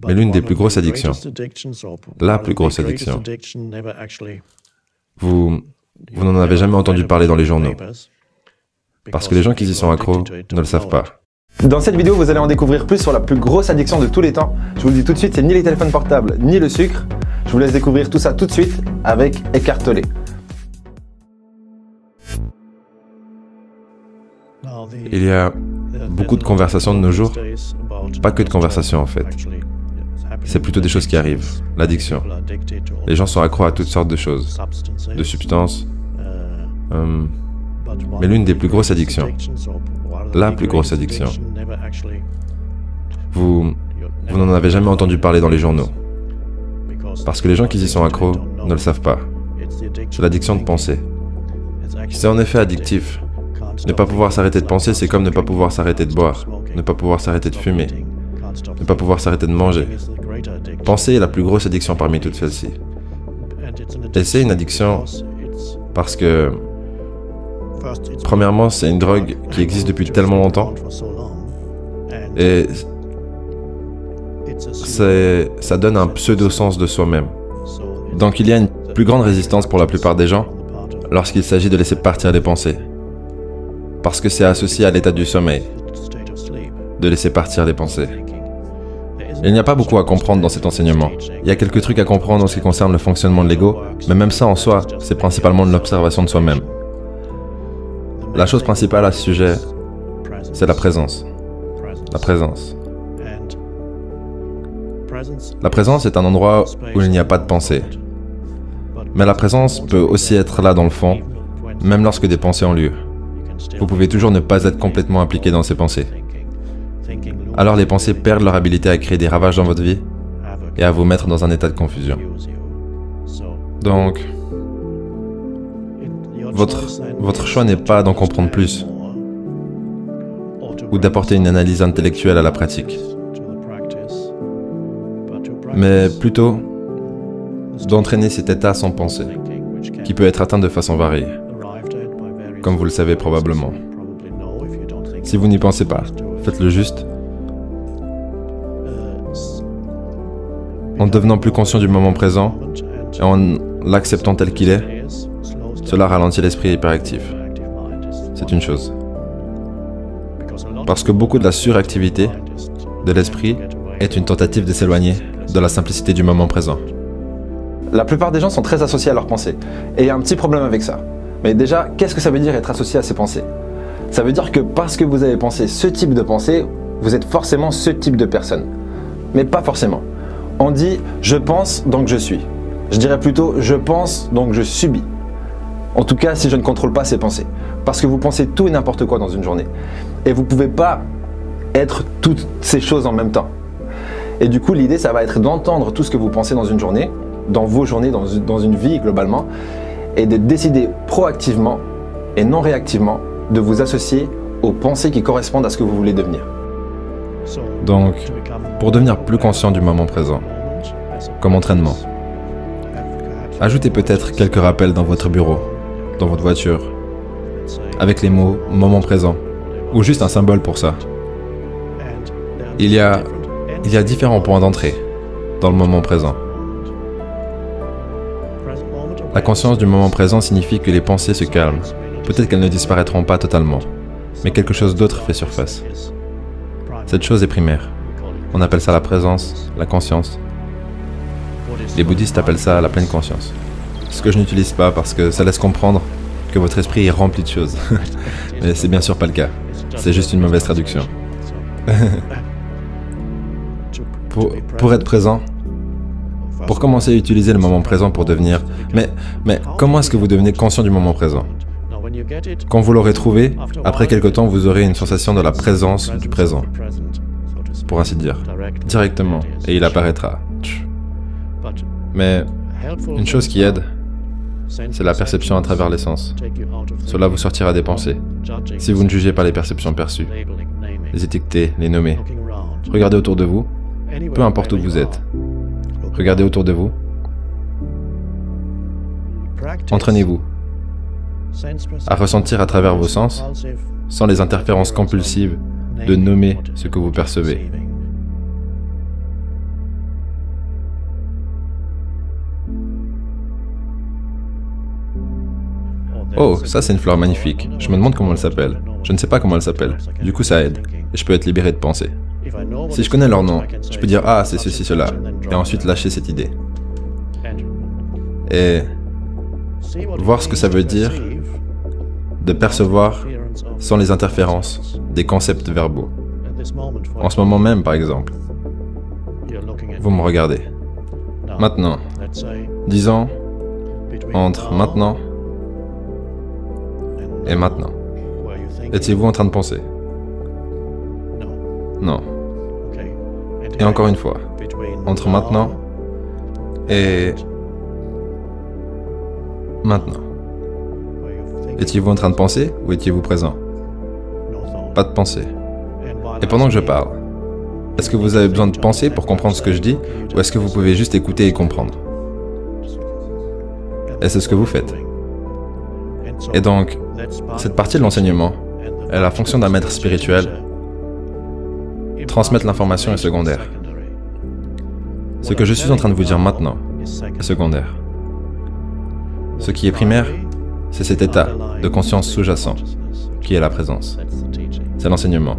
Mais l'une des plus grosses addictions, la plus grosse addiction, vous n'en avez jamais entendu parler dans les journaux, parce que les gens qui y sont accros ne le savent pas. Dans cette vidéo, vous allez en découvrir plus sur la plus grosse addiction de tous les temps. Je vous le dis tout de suite, c'est ni les téléphones portables, ni le sucre. Je vous laisse découvrir tout ça tout de suite avec Eckhart Tolle. Il y a beaucoup de conversations de nos jours, pas que de conversations en fait. C'est plutôt des choses qui arrivent, l'addiction. Les gens sont accros à toutes sortes de choses, de substances. Mais l'une des plus grosses addictions, la plus grosse addiction, vous n'en avez jamais entendu parler dans les journaux, parce que les gens qui y sont accros ne le savent pas. C'est l'addiction de penser. C'est en effet addictif. Ne pas pouvoir s'arrêter de penser, c'est comme ne pas pouvoir s'arrêter de boire, ne pas pouvoir s'arrêter de fumer, ne pas pouvoir s'arrêter de manger. Penser est la plus grosse addiction parmi toutes celles-ci. Et c'est une addiction parce que, premièrement, c'est une drogue qui existe depuis tellement longtemps. Et ça donne un pseudo-sens de soi-même. Donc il y a une plus grande résistance pour la plupart des gens lorsqu'il s'agit de laisser partir des pensées. Parce que c'est associé à l'état du sommeil, de laisser partir les pensées. Il n'y a pas beaucoup à comprendre dans cet enseignement. Il y a quelques trucs à comprendre en ce qui concerne le fonctionnement de l'ego, mais même ça en soi, c'est principalement de l'observation de soi-même. La chose principale à ce sujet, c'est la présence. La présence. La présence est un endroit où il n'y a pas de pensée. Mais la présence peut aussi être là dans le fond, même lorsque des pensées ont lieu. Vous pouvez toujours ne pas être complètement impliqué dans ces pensées. Alors les pensées perdent leur habilité à créer des ravages dans votre vie et à vous mettre dans un état de confusion. Donc, votre choix n'est pas d'en comprendre plus ou d'apporter une analyse intellectuelle à la pratique, mais plutôt d'entraîner cet état sans pensée, qui peut être atteint de façon variée, comme vous le savez probablement. Si vous n'y pensez pas, faites-le juste en devenant plus conscient du moment présent et en l'acceptant tel qu'il est. Cela ralentit l'esprit hyperactif. C'est une chose. Parce que beaucoup de la suractivité de l'esprit est une tentative de s'éloigner de la simplicité du moment présent. La plupart des gens sont très associés à leurs pensées. Et il y a un petit problème avec ça. Mais déjà, qu'est-ce que ça veut dire être associé à ses pensées? Ça veut dire que parce que vous avez pensé ce type de pensée, vous êtes forcément ce type de personne. Mais pas forcément. On dit « je pense, donc je suis ». Je dirais plutôt « je pense, donc je subis ». En tout cas, si je ne contrôle pas ces pensées. Parce que vous pensez tout et n'importe quoi dans une journée. Et vous ne pouvez pas être toutes ces choses en même temps. Et du coup, l'idée, ça va être d'entendre tout ce que vous pensez dans une journée, dans vos journées, dans une vie globalement, et de décider proactivement et non réactivement de vous associer aux pensées qui correspondent à ce que vous voulez devenir. Donc, pour devenir plus conscient du moment présent, comme entraînement, ajoutez peut-être quelques rappels dans votre bureau, dans votre voiture, avec les mots « moment présent » ou juste un symbole pour ça. Il y a différents points d'entrée dans le moment présent. La conscience du moment présent signifie que les pensées se calment. Peut-être qu'elles ne disparaîtront pas totalement, mais quelque chose d'autre fait surface. Cette chose est primaire. On appelle ça la présence, la conscience. Les bouddhistes appellent ça la pleine conscience. Ce que je n'utilise pas parce que ça laisse comprendre que votre esprit est rempli de choses. Mais c'est bien sûr pas le cas. C'est juste une mauvaise traduction. Pour être présent, pour commencer à utiliser le moment présent pour devenir... Mais comment est-ce que vous devenez conscient du moment présent? Quand vous l'aurez trouvé, après quelque temps, vous aurez une sensation de la présence du présent, pour ainsi dire, directement, et il apparaîtra. Mais une chose qui aide, c'est la perception à travers les sens. Cela vous sortira des pensées, si vous ne jugez pas les perceptions perçues, les étiqueter, les nommer. Regardez autour de vous, peu importe où vous êtes. Regardez autour de vous. Entraînez-vous à ressentir à travers vos sens, sans les interférences compulsives de nommer ce que vous percevez. Oh, ça c'est une fleur magnifique. Je me demande comment elle s'appelle. Je ne sais pas comment elle s'appelle. Du coup, ça aide. Et je peux être libéré de penser. Si je connais leur nom, je peux dire « Ah, c'est ceci, cela », et ensuite lâcher cette idée. Et voir ce que ça veut dire de percevoir, sans les interférences, des concepts verbaux. En ce moment même, par exemple, vous me regardez. Maintenant, disons, entre maintenant et maintenant. Étiez-vous en train de penser? Non. Et encore une fois, entre maintenant et maintenant. Étiez-vous en train de penser ou étiez-vous présent? Pas de pensée. Et pendant que je parle, est-ce que vous avez besoin de penser pour comprendre ce que je dis ou est-ce que vous pouvez juste écouter et comprendre? Et c'est ce que vous faites. Et donc, cette partie de l'enseignement est la fonction d'un maître spirituel. Transmettre l'information est secondaire. Ce que je suis en train de vous dire maintenant est secondaire. Ce qui est primaire, c'est cet état de conscience sous-jacent, qui est la présence. C'est l'enseignement.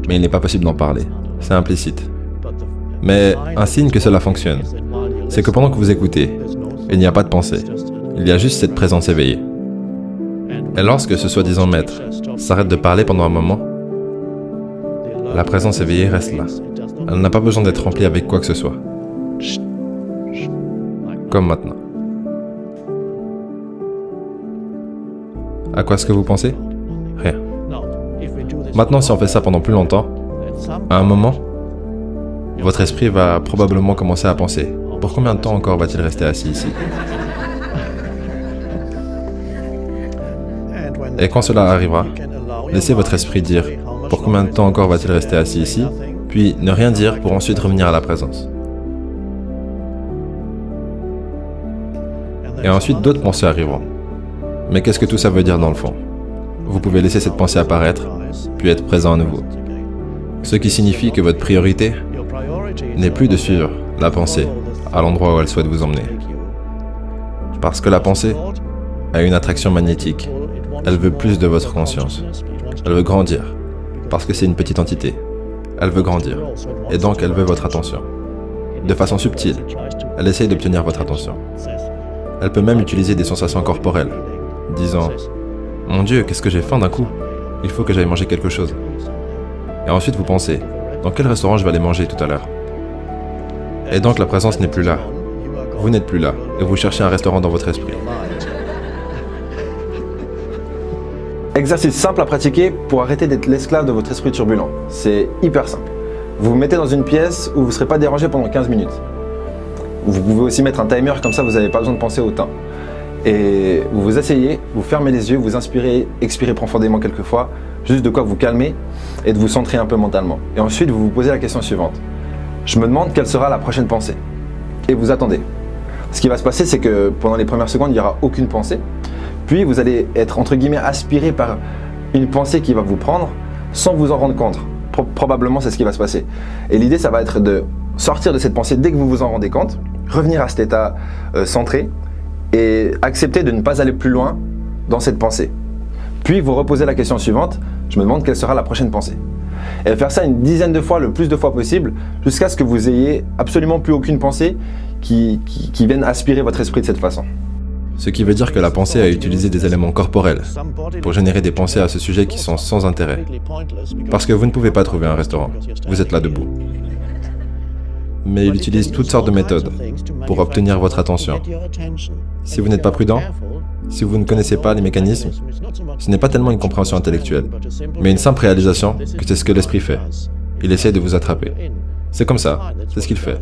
Mais il n'est pas possible d'en parler. C'est implicite. Mais un signe que cela fonctionne, c'est que pendant que vous écoutez, il n'y a pas de pensée. Il y a juste cette présence éveillée. Et lorsque ce soi-disant maître s'arrête de parler pendant un moment, la présence éveillée reste là. Elle n'a pas besoin d'être remplie avec quoi que ce soit. Comme maintenant. À quoi est-ce que vous pensez? Rien. Maintenant, si on fait ça pendant plus longtemps, à un moment, votre esprit va probablement commencer à penser. Pour combien de temps encore va-t-il rester assis ici? Et quand cela arrivera, laissez votre esprit dire « Pour combien de temps encore va-t-il rester assis ici ?» puis ne rien dire pour ensuite revenir à la présence. Et ensuite, d'autres pensées arriveront. Mais qu'est-ce que tout ça veut dire dans le fond? Vous pouvez laisser cette pensée apparaître, puis être présent à nouveau. Ce qui signifie que votre priorité n'est plus de suivre la pensée à l'endroit où elle souhaite vous emmener. Parce que la pensée a une attraction magnétique. Elle veut plus de votre conscience. Elle veut grandir. Parce que c'est une petite entité. Elle veut grandir. Et donc elle veut votre attention. De façon subtile, elle essaye d'obtenir votre attention. Elle peut même utiliser des sensations corporelles, disant « Mon Dieu, qu'est-ce que j'ai faim d'un coup? Il faut que j'aille manger quelque chose. » Et ensuite vous pensez « Dans quel restaurant je vais aller manger tout à l'heure ?» Et donc la présence n'est plus là. Vous n'êtes plus là, et vous cherchez un restaurant dans votre esprit. Exercice simple à pratiquer pour arrêter d'être l'esclave de votre esprit turbulent. C'est hyper simple. Vous vous mettez dans une pièce où vous ne serez pas dérangé pendant 15 minutes. Vous pouvez aussi mettre un timer, comme ça vous n'avez pas besoin de penser au temps. Et vous vous asseyez, vous fermez les yeux, vous inspirez, expirez profondément quelques fois, juste de quoi vous calmer et de vous centrer un peu mentalement. Et ensuite vous vous posez la question suivante. Je me demande quelle sera la prochaine pensée. Et vous attendez. Ce qui va se passer, c'est que pendant les premières secondes, il n'y aura aucune pensée. Puis vous allez être entre guillemets aspiré par une pensée qui va vous prendre sans vous en rendre compte. Probablement c'est ce qui va se passer. Et l'idée ça va être de sortir de cette pensée dès que vous vous en rendez compte, revenir à cet état centré et accepter de ne pas aller plus loin dans cette pensée. Puis vous reposez la question suivante, je me demande quelle sera la prochaine pensée. Et faire ça une dizaine de fois, le plus de fois possible, jusqu'à ce que vous ayez absolument plus aucune pensée qui vienne aspirer votre esprit de cette façon. Ce qui veut dire que la pensée a utilisé des éléments corporels pour générer des pensées à ce sujet qui sont sans intérêt. Parce que vous ne pouvez pas trouver un restaurant, vous êtes là debout. Mais il utilise toutes sortes de méthodes pour obtenir votre attention. Si vous n'êtes pas prudent, si vous ne connaissez pas les mécanismes, ce n'est pas tellement une compréhension intellectuelle, mais une simple réalisation que c'est ce que l'esprit fait. Il essaie de vous attraper. C'est comme ça, c'est ce qu'il fait.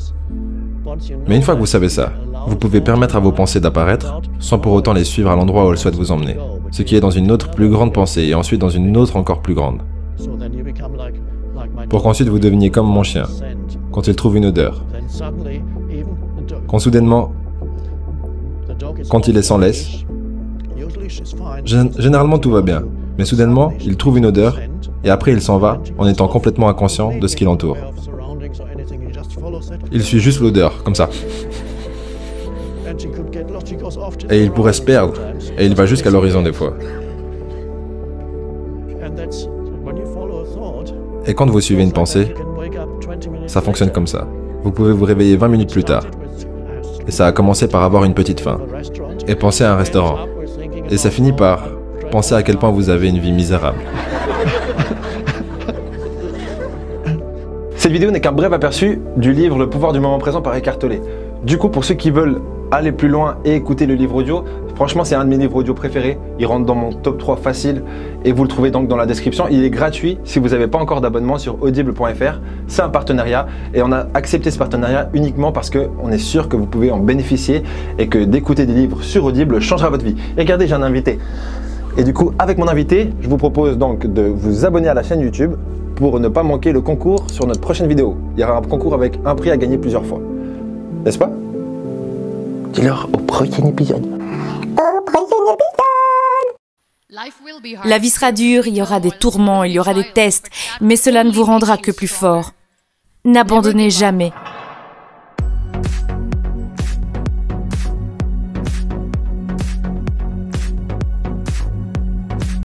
Mais une fois que vous savez ça, vous pouvez permettre à vos pensées d'apparaître sans pour autant les suivre à l'endroit où elles souhaitent vous emmener, ce qui est dans une autre plus grande pensée et ensuite dans une autre encore plus grande. Pour qu'ensuite vous deveniez comme mon chien, quand il trouve une odeur. Quand soudainement, quand il est sans laisse, généralement tout va bien, mais soudainement il trouve une odeur et après il s'en va en étant complètement inconscient de ce qui l'entoure. Il suit juste l'odeur, comme ça. Et il pourrait se perdre, et il va jusqu'à l'horizon des fois. Et quand vous suivez une pensée, ça fonctionne comme ça. Vous pouvez vous réveiller 20 minutes plus tard. Et ça a commencé par avoir une petite faim. Et penser à un restaurant. Et ça finit par penser à quel point vous avez une vie misérable. Cette vidéo n'est qu'un bref aperçu du livre Le pouvoir du moment présent par Eckhart Tolle. Du coup, pour ceux qui veulent aller plus loin et écouter le livre audio, franchement c'est un de mes livres audio préférés, il rentre dans mon top 3 facile et vous le trouvez donc dans la description. Il est gratuit si vous n'avez pas encore d'abonnement sur audible.fr, c'est un partenariat et on a accepté ce partenariat uniquement parce qu'on est sûr que vous pouvez en bénéficier et que d'écouter des livres sur Audible changera votre vie. Et regardez, j'ai un invité. Et du coup, avec mon invité, je vous propose donc de vous abonner à la chaîne YouTube pour ne pas manquer le concours sur notre prochaine vidéo. Il y aura un concours avec un prix à gagner plusieurs fois. N'est-ce pas? Dis-leur au prochain épisode. Au prochain épisode! La vie sera dure, il y aura des tourments, il y aura des tests, mais cela ne vous rendra que plus fort. N'abandonnez jamais.